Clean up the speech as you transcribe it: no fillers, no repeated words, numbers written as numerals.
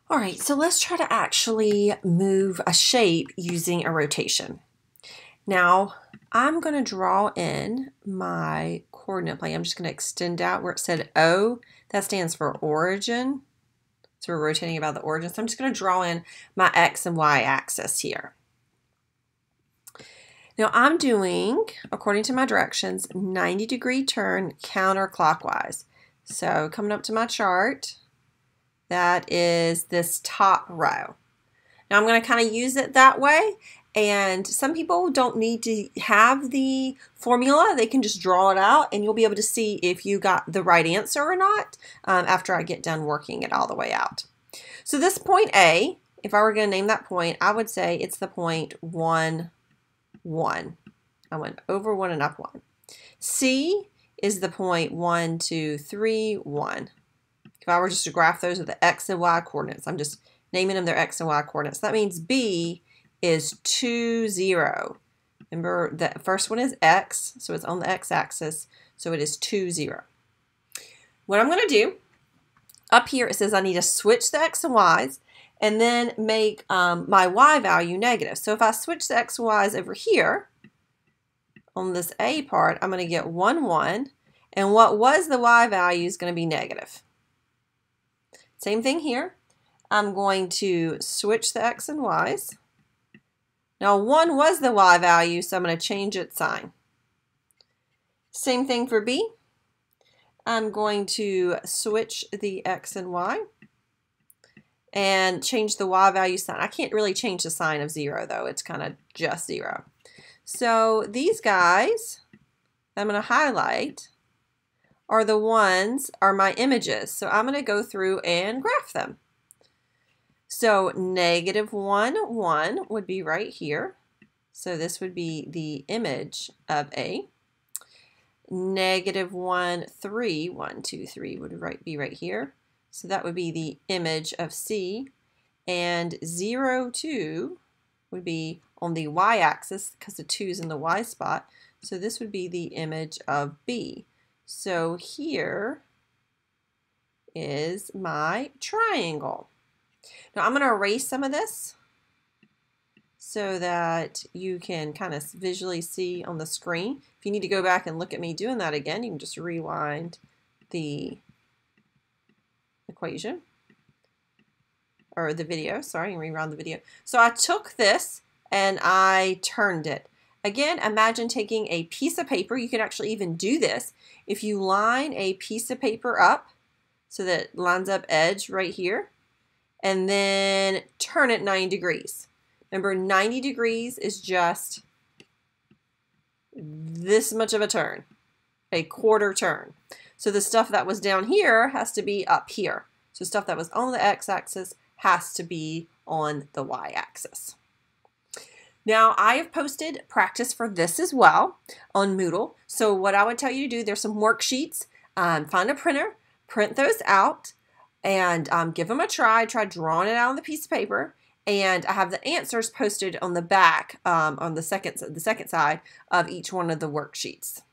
All right, so let's try to actually move a shape using a rotation. Now, I'm going to draw in my coordinate plane. I'm just going to extend out where it said O. That stands for origin. So we're rotating about the origin. So I'm just going to draw in my X and Y axis here. Now I'm doing, according to my directions, 90-degree turn counterclockwise. So coming up to my chart, that is this top row. Now I'm going to kind of use it that way, and some people don't need to have the formula. They can just draw it out and you'll be able to see if you got the right answer or not after I get done working it all the way out. So this point A, if I were going to name that point, I would say it's the point 1, 1. I went over 1 and up 1. C is the point 1, 2, 3, 1. If I were just to graph those with the X and Y coordinates, I'm just naming them their X and Y coordinates. That means B is 2, 0. Remember, the first one is X, so it's on the X axis, so it is 2, 0. What I'm going to do, up here it says I need to switch the X and Y's and then make my Y value negative. So if I switch the X and Y's over here, on this A part, I'm going to get 1, 1, and what was the Y value is going to be negative. Same thing here. I'm going to switch the X and Y's. Now 1 was the Y value, so I'm going to change its sign. Same thing for B. I'm going to switch the X and Y and change the Y value sign. I can't really change the sign of 0 though. It's kind of just 0. So these guys I'm going to highlight are my images. So I'm going to go through and graph them. So negative 1, 1 would be right here. So this would be the image of A. Negative 1, 3, 1, 2, 3 would be right here. So that would be the image of C. And 0, 2 would be on the y-axis because the 2 is in the y spot. So this would be the image of B. So here is my triangle. Now I'm going to erase some of this so that you can kind of visually see on the screen. If you need to go back and look at me doing that again, you can just rewind the equation or the video. Sorry, and rewind the video. So I took this and I turned it. Again, imagine taking a piece of paper. You can actually even do this. If you line a piece of paper up so that it lines up edge right here, and then turn it 90 degrees. Remember, 90 degrees is just this much of a turn, a quarter turn. So the stuff that was down here has to be up here. So stuff that was on the x-axis has to be on the y-axis. Now, I have posted practice for this as well on Moodle. So what I would tell you to do, there's some worksheets. Find a printer, print those out, and give them a try. Try drawing it out on the piece of paper. And I have the answers posted on the back, on the second side of each one of the worksheets.